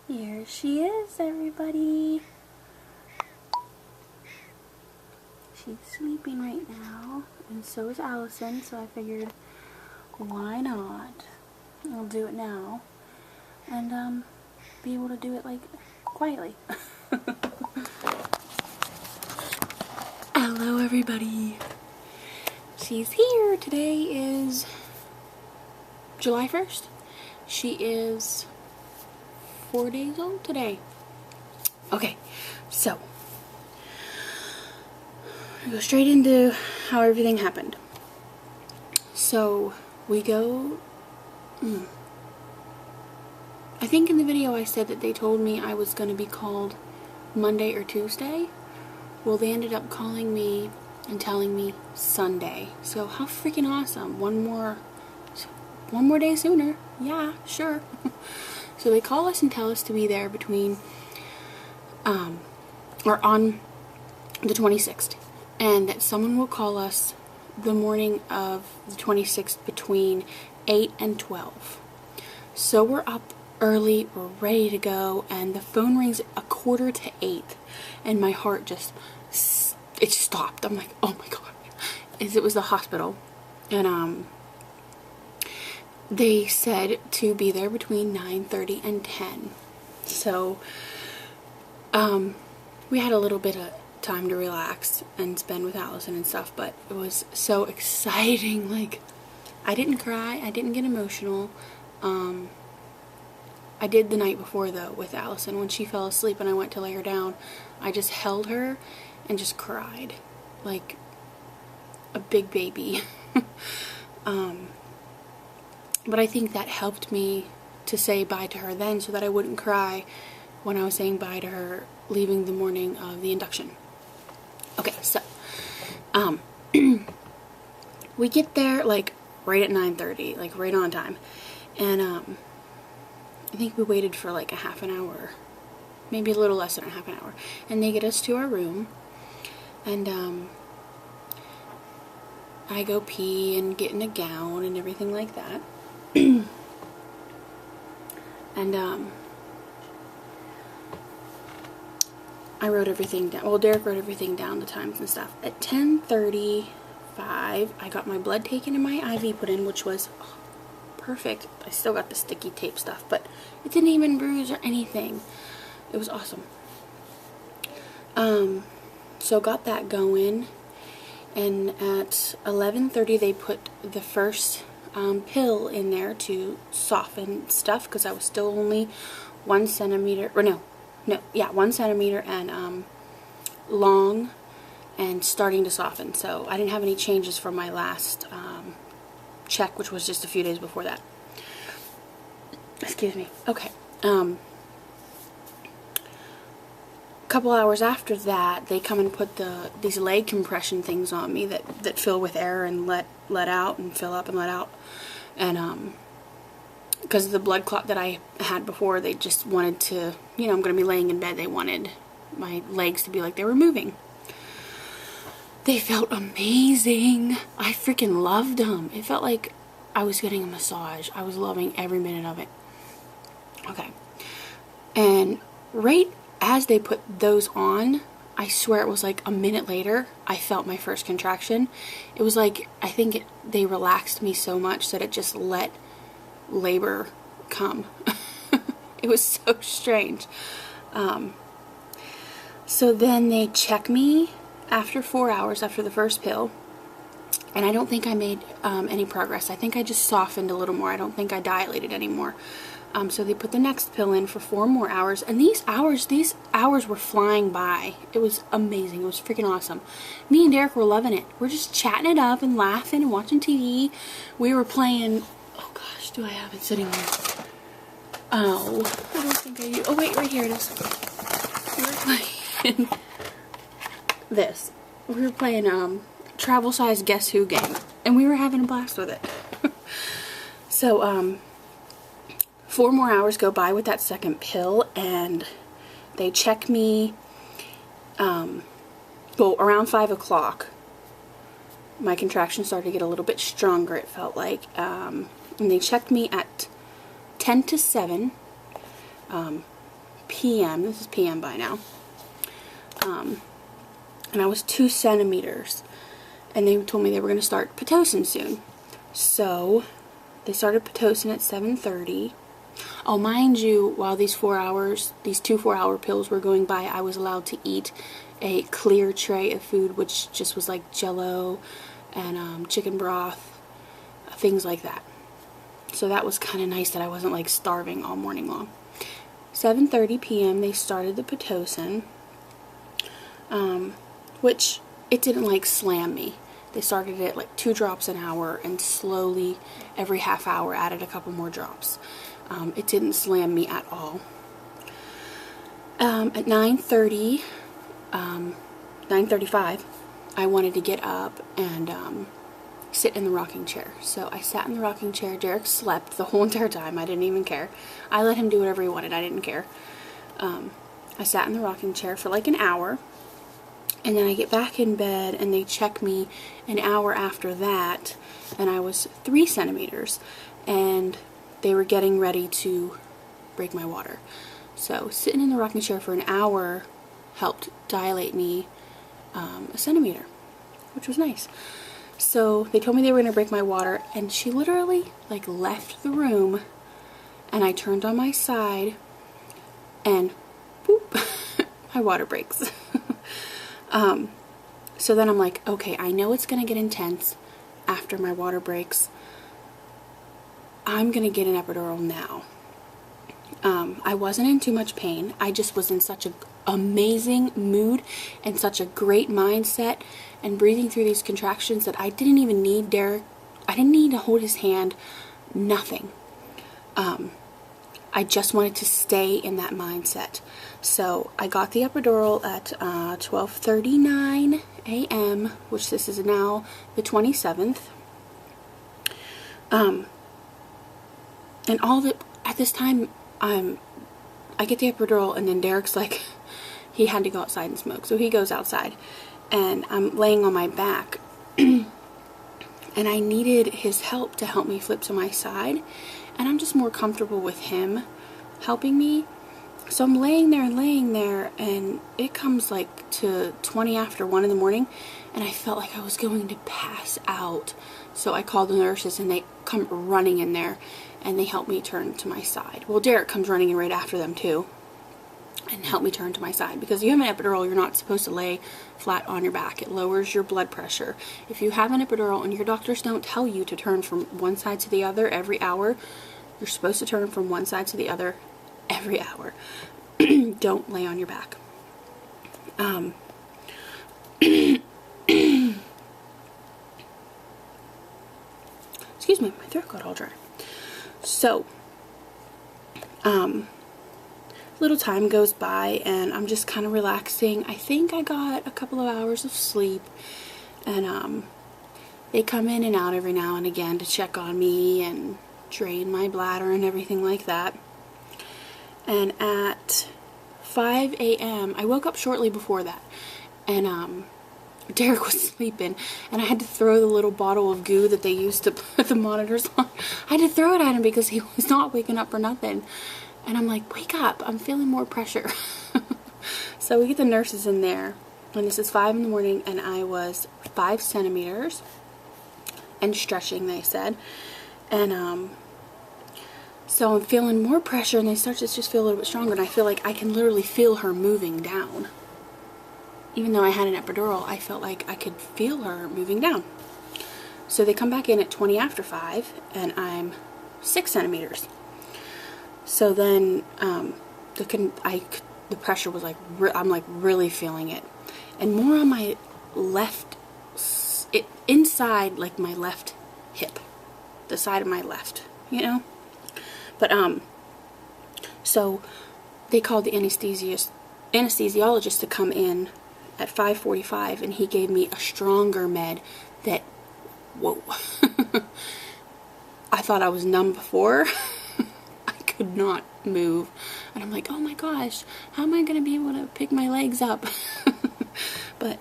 Here she is, everybody. She's sleeping right now, and so is Allison, so I figured, why not? I'll do it now, and, be able to do it, like, quietly. Hello, everybody. She's here. Today is July 1st. She is 4 days old today. Okay, so I go straight into how everything happened. So we go, I think in the video I said that they told me I was going to be called Monday or Tuesday. Well, they ended up calling me and telling me Sunday. So how freaking awesome. One more day sooner. Yeah, sure. So they call us and tell us to be there between, or on the 26th. And that someone will call us the morning of the 26th between 8 and 12. So we're up early, we're ready to go, and the phone rings 7:45, and my heart just, it stopped. I'm like, oh my god. It was the hospital, and they said to be there between 9:30 and 10. So we had a little bit of time to relax and spend with Allison and stuff, but it was so exciting. Like, I didn't cry, I didn't get emotional. I did the night before, though, with Allison. When she fell asleep and I went to lay her down, I just held her and just cried like a big baby. But I think that helped me to say bye to her then, so that I wouldn't cry when I was saying bye to her leaving the morning of the induction. Okay, so we get there like right at 9:30, like right on time, and I think we waited for like a half an hour, maybe a little less than a half an hour, and they get us to our room, and I go pee and get in a gown and everything like that. And I wrote everything down. Well, Derek wrote everything down, the times and stuff. At 10:35, I got my blood taken and my IV put in, which was perfect. I still got the sticky tape stuff, but it didn't even bruise or anything. It was awesome. So got that going, and at 11:30 they put the first pill in there to soften stuff, because I was still only 1 centimeter, or no, 1 centimeter and long and starting to soften. So I didn't have any changes from my last check, which was just a few days before that. Excuse me. Okay. Couple hours after that, they come and put these leg compression things on me that fill with air and let out and fill up and let out. And because of the blood clot that I had before, they just wanted to, you know, I'm going to be laying in bed, they wanted my legs to be like they were moving. They felt amazing. I freaking loved them. It felt like I was getting a massage. I was loving every minute of it. Okay. And right as they put those on, I swear it was like a minute later, I felt my first contraction. It was like, I think they relaxed me so much that it just let labor come. It was so strange. So then they check me after 4 hours after the first pill, and I don't think I made any progress. I think I just softened a little more. I don't think I dilated anymore. So they put the next pill in for 4 more hours, and these hours were flying by. It was amazing. It was freaking awesome. Me and Derek were loving it. We're just chatting it up and laughing and watching TV. We were playing, oh gosh, do I have it sitting there? Oh, I don't think I do. Oh wait, right here it is. We were playing this. We were playing travel size Guess Who game, and we were having a blast with it. So 4 more hours go by with that second pill, and they check me, well, around 5 o'clock, my contractions started to get a little bit stronger, it felt like, and they checked me at 10 to 7, p.m. This is p.m. by now. And I was 2 centimeters. And they told me they were going to start Pitocin soon. So they started Pitocin at 7:30. Oh, mind you, while these 2 4-hour pills were going by, I was allowed to eat a clear tray of food, which just was like Jell-O and chicken broth, things like that. So that was kind of nice that I wasn't like starving all morning long. 7:30 p.m. they started the Pitocin, which it didn't like slam me. They started it like 2 drops an hour and slowly every half hour added a couple more drops. It didn't slam me at all. At 9:30, 9:35, I wanted to get up and sit in the rocking chair. So I sat in the rocking chair. Derek slept the whole entire time. I didn't even care. I let him do whatever he wanted. I didn't care. I sat in the rocking chair for like an hour. And then I get back in bed and they check me an hour after that. And I was 3 centimeters. And they were getting ready to break my water. So sitting in the rocking chair for an hour helped dilate me a centimeter, which was nice. So they told me they were going to break my water, and she literally like left the room, and I turned on my side, and boop, my water breaks. So then I'm like, okay, I know it's going to get intense after my water breaks. I'm going to get an epidural now. I wasn't in too much pain. I just was in such an amazing mood and such a great mindset and breathing through these contractions that I didn't even need Derek. I didn't need to hold his hand. Nothing. I just wanted to stay in that mindset. So I got the epidural at 12:39 a.m., which this is now the 27th. And at this time, I get the epidural, and then Derek's like, he had to go outside and smoke. So he goes outside, and I'm laying on my back, and I needed his help to help me flip to my side, and I'm just more comfortable with him helping me. So I'm laying there, and it comes like to 20 after 1 in the morning, and I felt like I was going to pass out. So I called the nurses, and they come running in there, and they help me turn to my side. Well, Derek comes running in right after them too, and help me turn to my side, because if you have an epidural, you're not supposed to lay flat on your back. It lowers your blood pressure. If you have an epidural and your doctors don't tell you to turn from one side to the other every hour, you're supposed to turn from one side to the other every hour. Don't lay on your back. Excuse me, my throat got all dry. So, little time goes by, and I'm just kind of relaxing. I think I got a couple of hours of sleep, and they come in and out every now and again to check on me and drain my bladder and everything like that. And at 5 a.m., I woke up shortly before that, and Derek was sleeping, and I had to throw the little bottle of goo that they used to put the monitors on. I had to throw it at him because he was not waking up for nothing. And I'm like, wake up, I'm feeling more pressure. So we get the nurses in there, and this is 5 in the morning, and I was 5 centimeters and stretching, they said. And so I'm feeling more pressure, and they start to just feel a little bit stronger, and I feel like I can literally feel her moving down. Even though I had an epidural, I felt like I could feel her moving down. So they come back in at 20 after 5, and I'm 6 centimeters. So then the pressure was like, I'm like really feeling it. And more on my left, inside like my left hip, the side of my left, you know? But, so they called the anesthesiologist to come in at 5:45, and he gave me a stronger med that, whoa, I thought I was numb before. I could not move, and I'm like, oh my gosh, how am I going to be able to pick my legs up? But,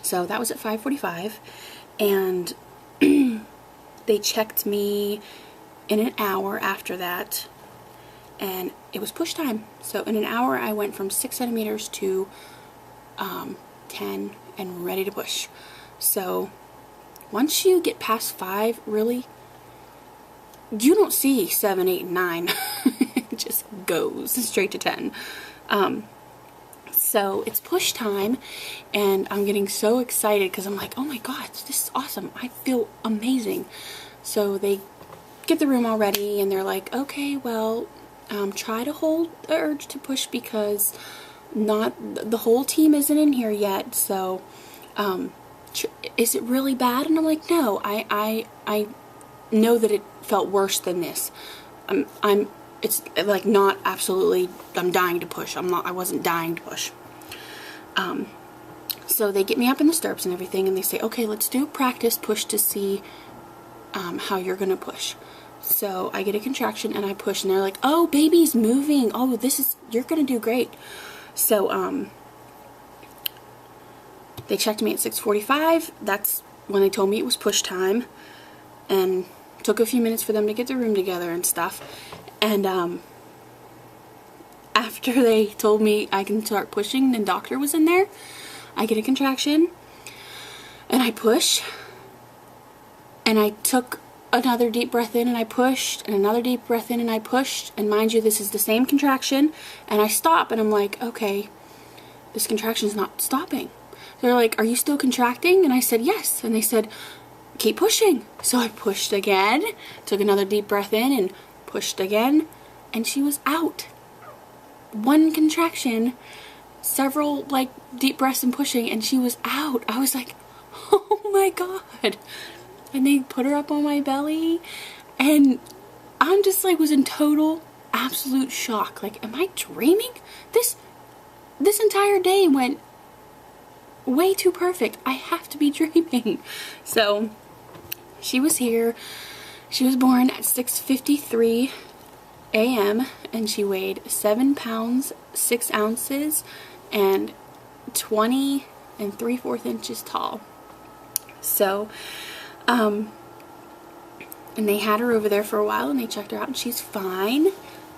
so that was at 5:45, and they checked me in an hour after that, and it was push time. So in an hour I went from 6 centimeters to 10 and ready to push. So once you get past 5, really, you don't see 7, 8, and 9. It just goes straight to 10. So it's push time, and I'm getting so excited because I'm like, oh my god, this is awesome. I feel amazing. So they get the room all ready, and they're like, okay, well, try to hold the urge to push because not the whole team isn't in here yet. So is it really bad? And I'm like, no, I know that it felt worse than this. It's like not absolutely, I'm dying to push. I wasn't dying to push. So they get me up in the stirrups and everything, and they say, okay, let's do a practice push to see how you're gonna push. So I get a contraction and I push, and they're like, oh, baby's moving. Oh, you're gonna do great. So they checked me at 6:45. That's when they told me it was push time, and took a few minutes for them to get the room together and stuff. And after they told me I can start pushing, the doctor was in there. I get a contraction and I push, and I took another deep breath in and I pushed, and another deep breath in and I pushed, and mind you, this is the same contraction, and I stop and I'm like, okay, this contraction's not stopping. They're like, are you still contracting? And I said yes, and they said, keep pushing. So I pushed again, took another deep breath in and pushed again, and she was out. One contraction, several like deep breaths and pushing, and she was out. I was like, oh my god. And they put her up on my belly, and I'm just like, was in total absolute shock. Like, am I dreaming? This entire day went way too perfect. I have to be dreaming. So she was here. She was born at 6:53 a.m. and she weighed 7 pounds 6 ounces and 20 3/4 inches tall. So and they had her over there for a while, and they checked her out, and she's fine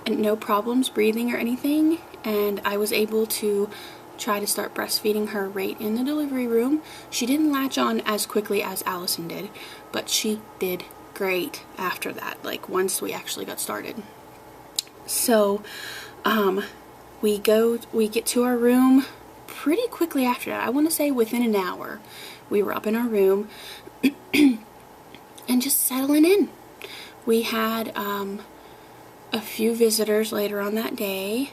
and no problems breathing or anything. And I was able to try to start breastfeeding her right in the delivery room. She didn't latch on as quickly as Allison did, but she did great after that, like once we actually got started. So we get to our room pretty quickly after that. I want to say within an hour we were up in our room and just settling in. We had a few visitors later on that day,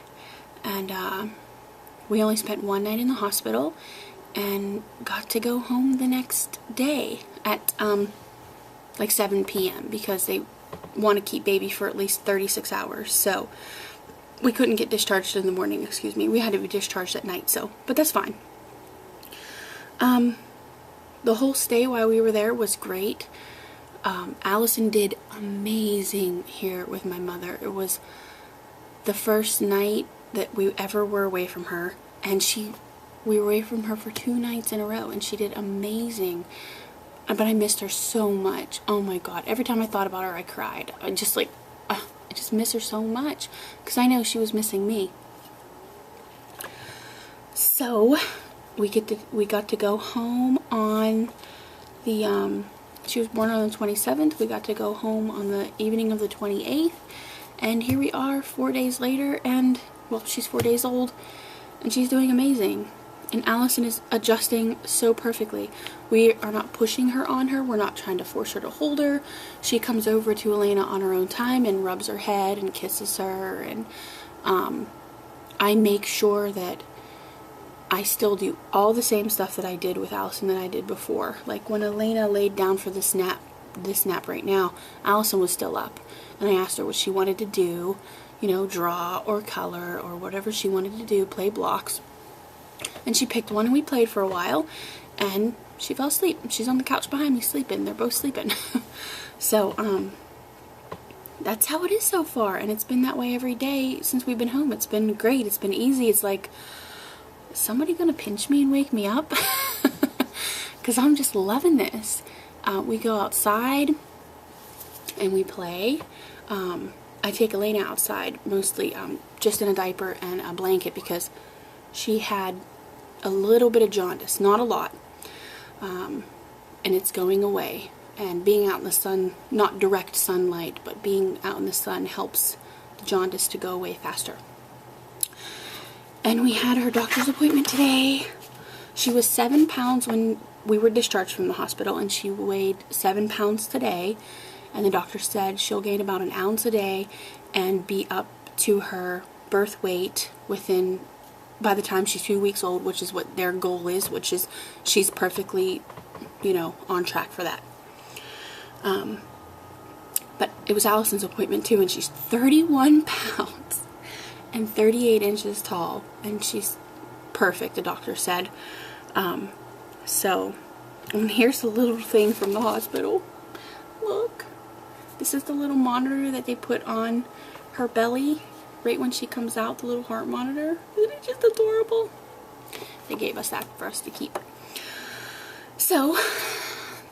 and we only spent one night in the hospital and got to go home the next day at like 7 p.m. because they want to keep baby for at least 36 hours. So we couldn't get discharged in the morning, excuse me. We had to be discharged at night, so, but that's fine. The whole stay while we were there was great. Allison did amazing here with my mother. It was the first night that we ever were away from her, and we were away from her for 2 nights in a row, and she did amazing. But I missed her so much. Oh my god, every time I thought about her I cried. I just miss her so much because I know she was missing me. So we got to go home on the she was born on the 27th. We got to go home on the evening of the 28th, and here we are 4 days later, and well, she's 4 days old and she's doing amazing. And Allison is adjusting so perfectly. We are not pushing her on her. We're not trying to force her to hold her. She comes over to Alaina on her own time and rubs her head and kisses her. And I make sure that I still do all the same stuff that I did with Allison that I did before. Like when Alaina laid down for this nap right now, Allison was still up. And I asked her what she wanted to do. You know, draw or color or whatever she wanted to do, play blocks. And she picked one, and we played for a while, and she fell asleep. She's on the couch behind me sleeping. They're both sleeping. So, that's how it is so far, and it's been that way every day since we've been home. It's been great. It's been easy. It's like, is somebody gonna pinch me and wake me up? Because I'm just loving this. We go outside, and we play. I take Alaina outside, mostly just in a diaper and a blanket, because she had a little bit of jaundice, not a lot, and it's going away. And being out in the sun, not direct sunlight, but being out in the sun helps the jaundice to go away faster. And we had her doctor's appointment today. She was 7 pounds when we were discharged from the hospital, and she weighed 7 pounds today. And the doctor said she'll gain about an ounce a day and be up to her birth weight by the time she's 2 weeks old, which is what their goal is, which is she's perfectly, on track for that. But it was Allison's appointment too, and she's 31 pounds and 38 inches tall, and she's perfect, the doctor said. And here's the little thing from the hospital. Look. This is the little monitor that they put on her belly right when she comes out, the little heart monitor. Isn't it just adorable? They gave us that for us to keep. So,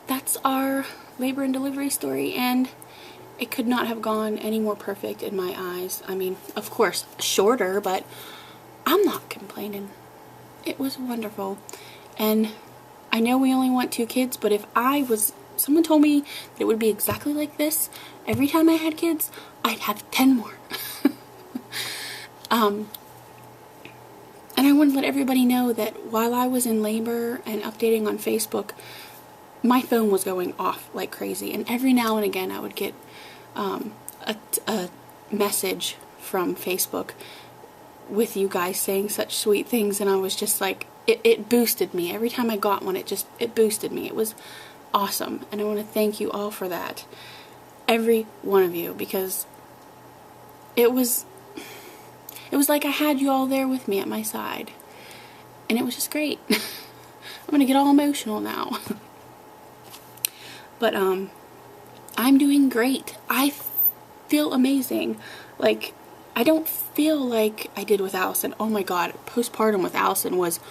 that's our labor and delivery story, and it could not have gone any more perfect in my eyes. I mean, of course, shorter, but I'm not complaining. It was wonderful. And I know we only want 2 kids, but if someone told me that it would be exactly like this every time I had kids, I'd have 10 more. And I want to let everybody know that while I was in labor and updating on Facebook, my phone was going off like crazy. And every now and again I would get a message from Facebook with you guys saying such sweet things, and I was just like, it boosted me. Every time I got one, it boosted me. It was awesome, and I want to thank you all for that, every one of you, because it was like I had you all there with me at my side, and it was just great. I'm gonna get all emotional now. But I'm doing great. I feel amazing. Like, I don't feel like I did with Allison. Oh my god, postpartum with Allison was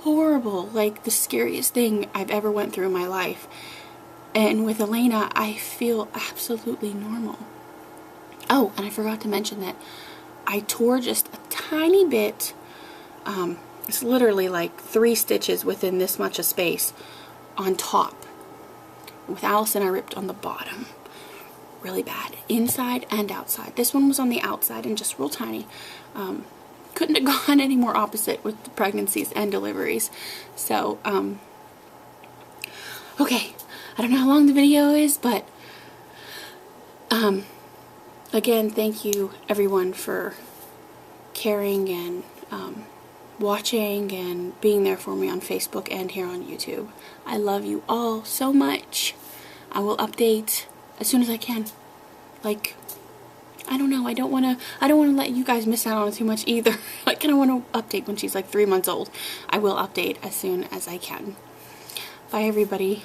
horrible, like the scariest thing I've ever went through in my life. And with Alaina, I feel absolutely normal. Oh, and I forgot to mention that I tore just a tiny bit. It's literally like 3 stitches within this much of space on top. With Allison, I ripped on the bottom really bad, inside and outside. This one was on the outside and just real tiny. Couldn't have gone any more opposite with the pregnancies and deliveries. So, okay, I don't know how long the video is, but again, thank you everyone for caring and watching and being there for me on Facebook and here on YouTube. I love you all so much. I will update as soon as I can. Like, I don't know, I don't want to let you guys miss out on it too much either. I kind of want to update when she's like 3 months old. I will update as soon as I can. Bye everybody.